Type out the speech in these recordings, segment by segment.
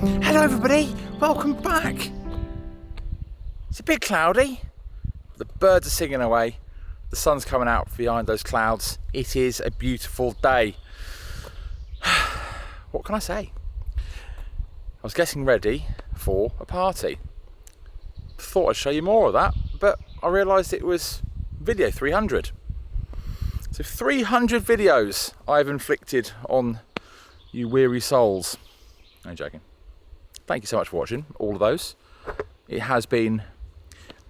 Hello everybody, welcome back. It's a bit cloudy, the birds are singing away, the sun's coming out behind those clouds. It is a beautiful day. What can I say? I was getting ready for a party. Thought I'd show you more of that, but I realised it was video 300. So 300 videos I've inflicted on you weary souls. No joking. Thank you so much for watching all of those. It has been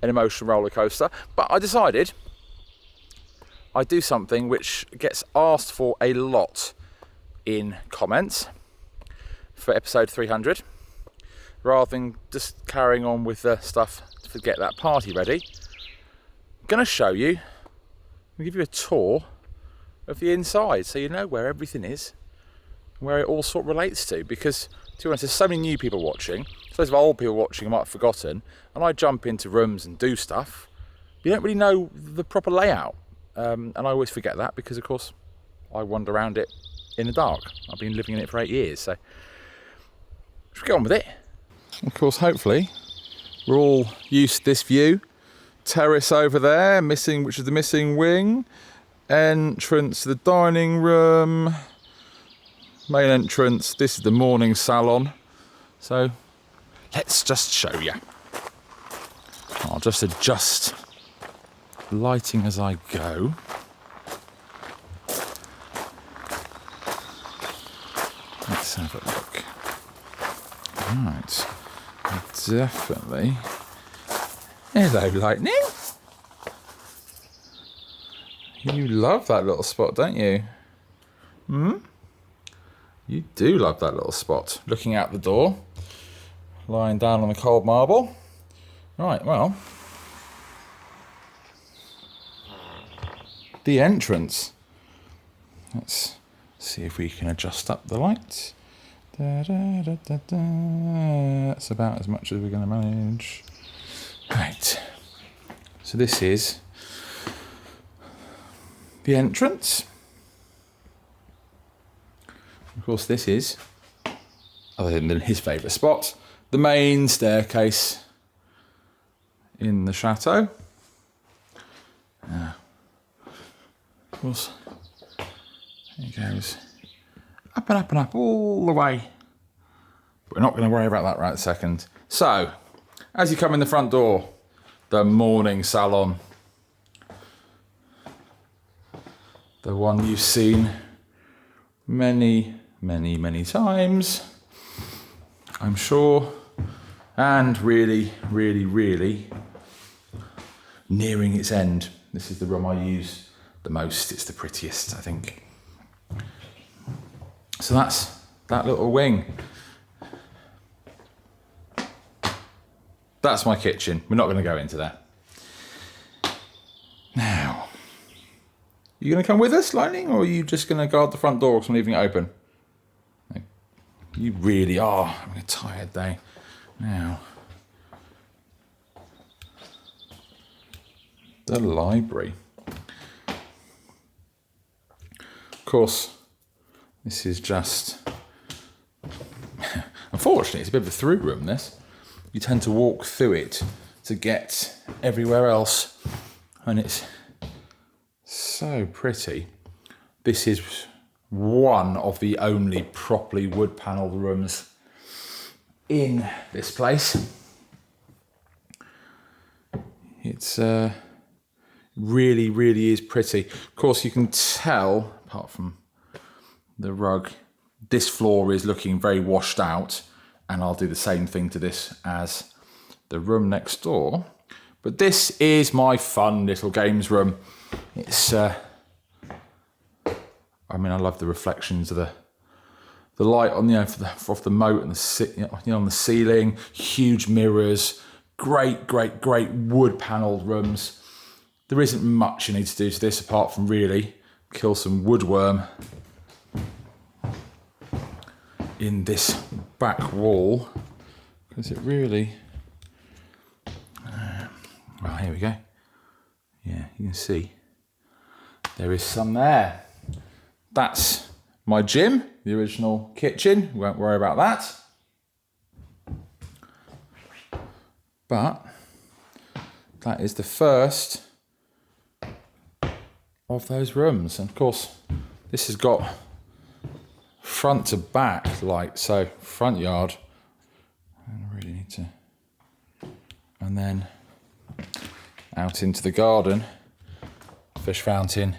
an emotional roller coaster, but I decided I'd do something which gets asked for a lot in comments for episode 300. Rather than just carrying on with the stuff to get that party ready, I'm going to show you, I'm going to give you a tour of the inside so you know where everything is, where it all sort of relates to, because to be honest, there's so many new people watching, so those of old people watching I might have forgotten, and I jump into rooms and do stuff, you don't really know the proper layout, and I always forget that because of course I wander around it in the dark. I've been living in it for 8 years, so should we get on with it? Of course, hopefully we're all used to this view. Terrace over there, missing, which is the missing wing. Entrance to the dining room. Main entrance. This is the morning salon. So let's just show you. I'll just adjust lighting as I go. Let's have a look. Right. Definitely. Hello, lightning. You love that little spot, don't you? You do love that little spot. Looking out the door, lying down on the cold marble. Right, well, the entrance. Let's see if we can adjust up the lights. Da, da, da, da, da. That's about as much as we're going to manage. Right, so this is the entrance. Of course, this is, other than his favourite spot, the main staircase in the chateau. Of course, there it goes. Up and up and up all the way. But we're not going to worry about that right a second. So, as you come in the front door, the morning salon. The one you've seen many times, I'm sure. And really nearing its end. This is the room I use the most. It's the prettiest, I think. So that's that little wing. That's my kitchen. We're not going to go into that. Now, you going to come with us, Lightning, or are you just going to guard the front door because I'm leaving it open? You really are having a tired day. Now, the library. Of course, this is just, unfortunately, it's a bit of a through room, this. You tend to walk through it to get everywhere else, and it's so pretty. This is one of the only properly wood panelled rooms in this place. It's really is pretty. Of course, you can tell, apart from the rug, this floor is looking very washed out, and I'll do the same thing to this as the room next door. But this is my fun little games room. It's I mean, I love the reflections of the light on off the moat and on the ceiling. Huge mirrors, great wood panelled rooms. There isn't much you need to do to this apart from really kill some woodworm in this back wall, because it really. Well, here we go. Yeah, you can see there is some there. That's my gym, the original kitchen. We won't worry about that. But that is the first of those rooms. And of course, this has got front to back light, so front yard. I really need to. And then out into the garden, fish fountain,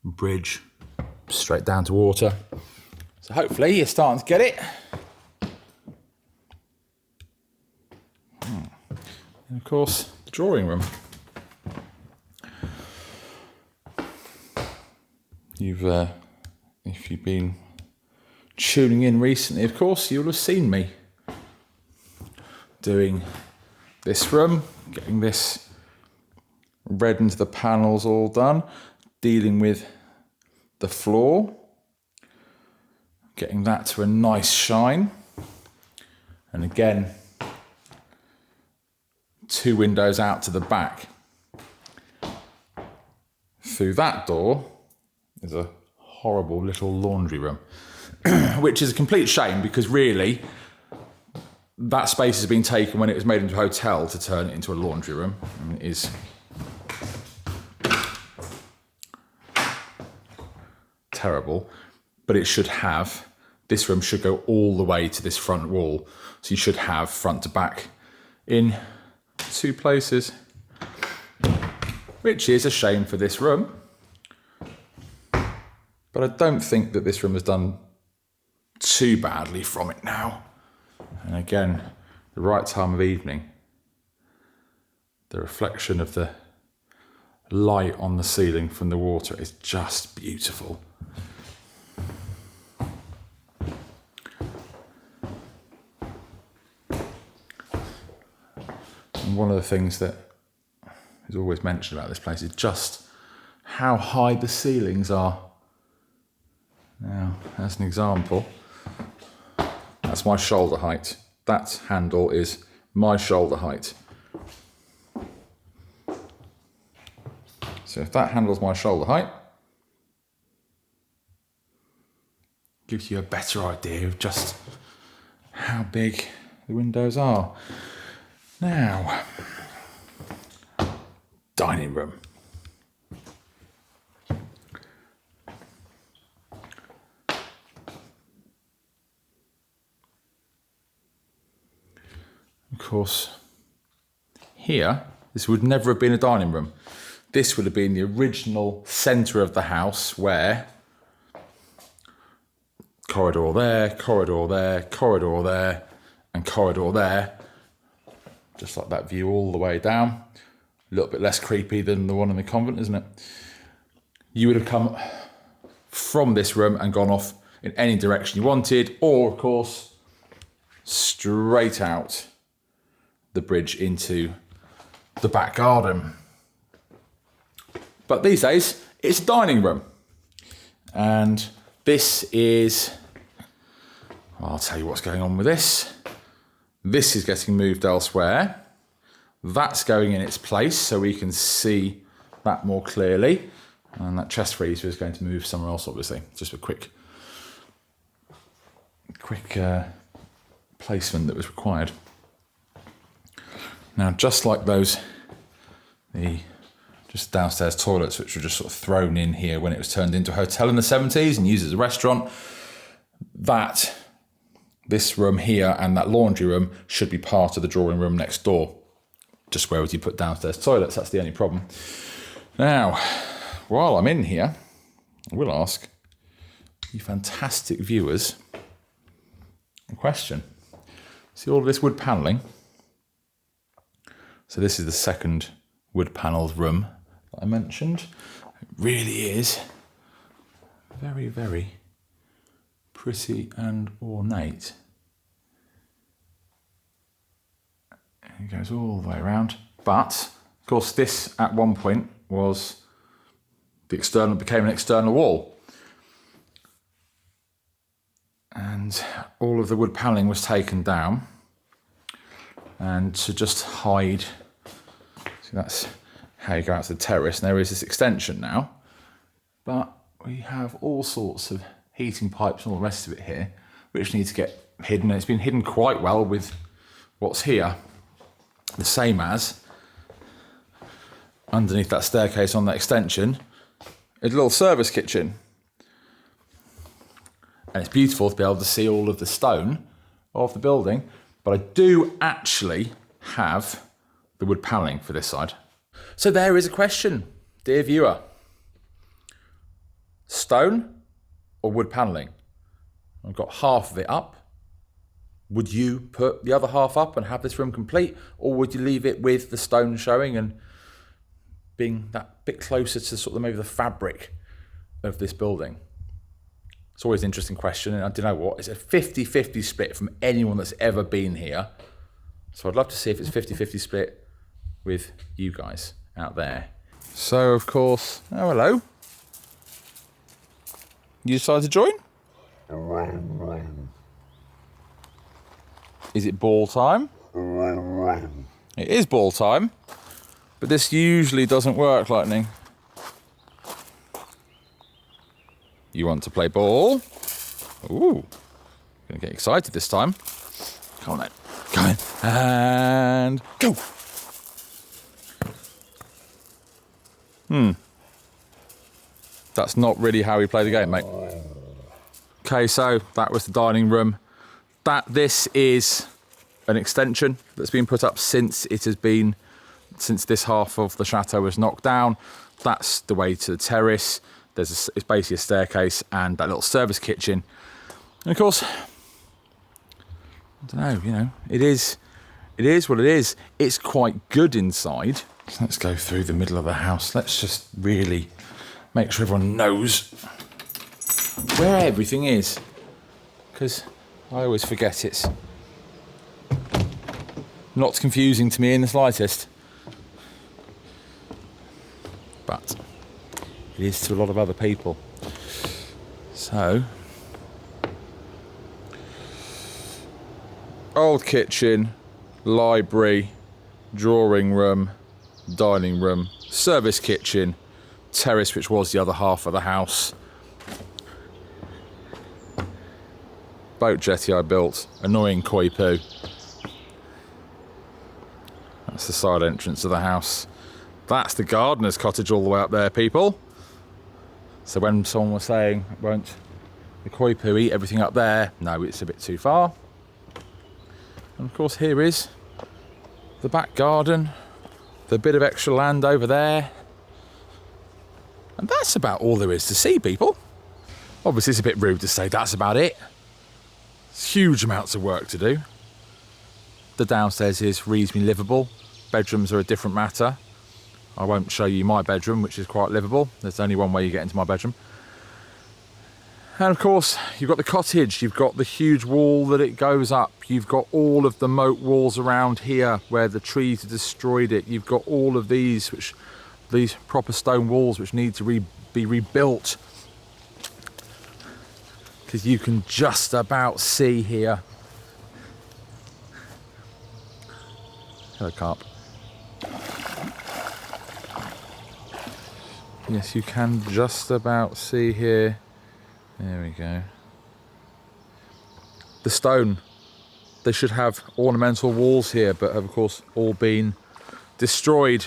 bridge, straight down to water. So hopefully you're starting to get it. And of course, the drawing room. If you've been tuning in recently, of course, you'll have seen me doing this room, getting this red into the panels all done, dealing with the floor, getting that to a nice shine. And again, 2 windows out to the back. Through that door is a horrible little laundry room, which is a complete shame because really that space has been taken when it was made into a hotel to turn it into a laundry room. I mean, it is terrible, but it should have, this room should go all the way to this front wall. So you should have front to back in 2 places, which is a shame for this room. But I don't think that this room has done too badly from it now. And again, the right time of evening, the reflection of the light on the ceiling from the water is just beautiful. And one of the things that is always mentioned about this place is just how high the ceilings are. Now, as an example, that's my shoulder height. That handle is my shoulder height. So if that handle's my shoulder height, gives you a better idea of just how big the windows are. Now, dining room. Of course, here, this would never have been a dining room. This would have been the original centre of the house where corridor there, corridor there, corridor there, and corridor there. Just like that view all the way down. A little bit less creepy than the one in the convent, isn't it? You would have come from this room and gone off in any direction you wanted, or of course, straight out the bridge into the back garden. But these days, it's a dining room. And this is, I'll tell you what's going on with this. This is getting moved elsewhere. That's going in its place so we can see that more clearly. And that chest freezer is going to move somewhere else, obviously. Just a quick placement that was required. Now, just like those, the just downstairs toilets, which were just sort of thrown in here when it was turned into a hotel in the 70s and used as a restaurant, that this room here and that laundry room should be part of the drawing room next door. Just where would you put downstairs toilets? That's the only problem. Now, while I'm in here, I will ask you fantastic viewers a question. See all of this wood panelling? So this is the second wood panelled room that I mentioned. It really is very, very pretty and ornate. And it goes all the way around. But, of course, this at one point was became an external wall. And all of the wood panelling was taken down. And to just hide, see, that's how you go out to the terrace. And there is this extension now. But we have all sorts of heating pipes and all the rest of it here, which need to get hidden. And it's been hidden quite well with what's here. the same as underneath that staircase on that extension, a little service kitchen. And it's beautiful to be able to see all of the stone of the building, but I do actually have the wood panelling for this side. So there is a question, dear viewer. Stone or wood panelling? I've got half of it up. Would you put the other half up and have this room complete, or would you leave it with the stone showing and being that bit closer to sort of maybe the fabric of this building? It's always an interesting question, and I don't know what, it's a 50-50 split from anyone that's ever been here. So I'd love to see if it's 50-50 split with you guys out there. So of course, oh hello. You decided to join? Is it ball time? It is ball time, but this usually doesn't work, Lightning. You want to play ball? Ooh, gonna get excited this time. Come on then, come in, and go! That's not really how we play the game, mate. Okay, so that was the dining room. This is an extension that's been put up since this half of the chateau was knocked down. That's the way to the terrace. It's basically a staircase and that little service kitchen. And of course, I don't know, it is what it is. It's quite good inside. So let's go through the middle of the house. Let's just really make sure everyone knows where everything is, because I always forget it's not confusing to me in the slightest. But it is to a lot of other people. So, old kitchen, library, drawing room, dining room, service kitchen, terrace, which was the other half of the house, boat jetty I built, annoying koi poo. That's the side entrance of the house. That's the gardener's cottage all the way up there, people. So when someone was saying, won't the koi poo eat everything up there? No, it's a bit too far. And of course here is the back garden, the bit of extra land over there. And that's about all there is to see, people. Obviously it's a bit rude to say that's about it. It's huge amounts of work to do. The downstairs is reasonably livable. Bedrooms are a different matter. I won't show you my bedroom, which is quite livable. There's only one way you get into my bedroom. And of course, you've got the cottage, you've got the huge wall that it goes up, you've got all of the moat walls around here where the trees have destroyed it, you've got all of these proper stone walls which need to be rebuilt. Because you can just about see here. Hello, carp. Yes, you can just about see here. There we go. The stone. They should have ornamental walls here, but have of course all been destroyed.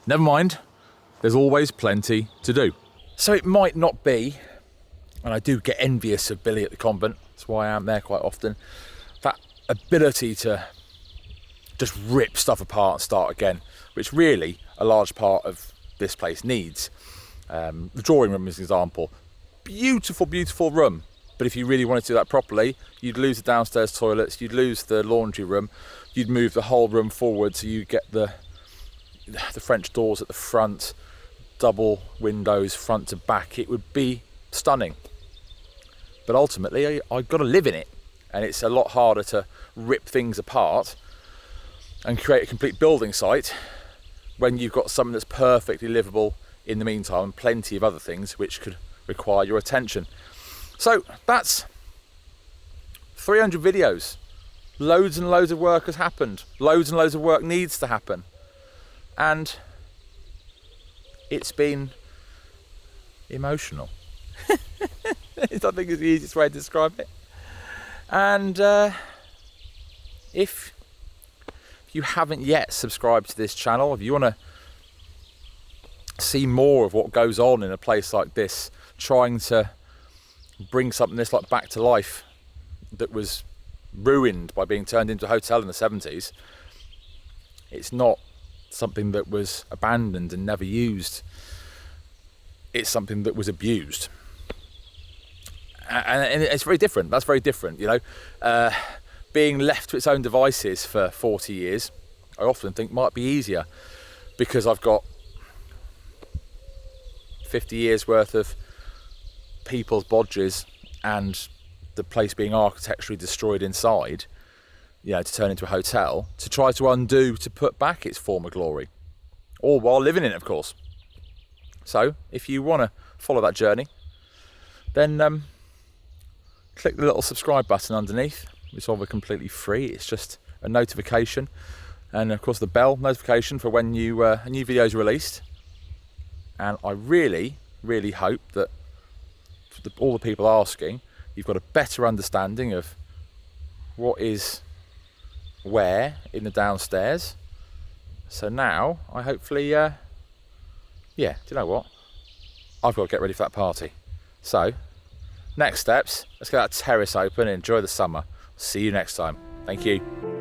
Never mind. There's always plenty to do. So it might not be, and I do get envious of Billy at the convent, that's why I am there quite often, that ability to just rip stuff apart and start again, which really a large part of this place needs. The drawing room is an example. Beautiful, beautiful room. But if you really wanted to do that properly, you'd lose the downstairs toilets, you'd lose the laundry room, you'd move the whole room forward so you get the French doors at the front, double windows front to back. It would be stunning. But ultimately, I've got to live in it. And it's a lot harder to rip things apart and create a complete building site when you've got something that's perfectly livable in the meantime, and plenty of other things which could require your attention. So that's 300 videos. Loads and loads of work has happened. Loads and loads of work needs to happen. And it's been emotional. I think is the easiest way to describe it. And if you haven't yet subscribed to this channel, if you want to see more of what goes on in a place like this, trying to bring something this like back to life that was ruined by being turned into a hotel in the 70s. It's not something that was abandoned and never used. It's something that was abused. And it's very different. That's very different, you know. Being left to its own devices for 40 years, I often think might be easier, because I've got 50 years worth of people's bodges and the place being architecturally destroyed inside, you know, to turn into a hotel, to try to undo, to put back its former glory, all while living in it, of course. So if you want to follow that journey, then click the little subscribe button underneath. It's all completely free. It's just a notification, and of course the bell notification for when a new video is released. And I really, really hope that for all the people asking, you've got a better understanding of what is where in the downstairs. So now I hopefully, yeah, do you know what? I've got to get ready for that party. So next steps, let's get that terrace open and enjoy the summer. See you next time. Thank you.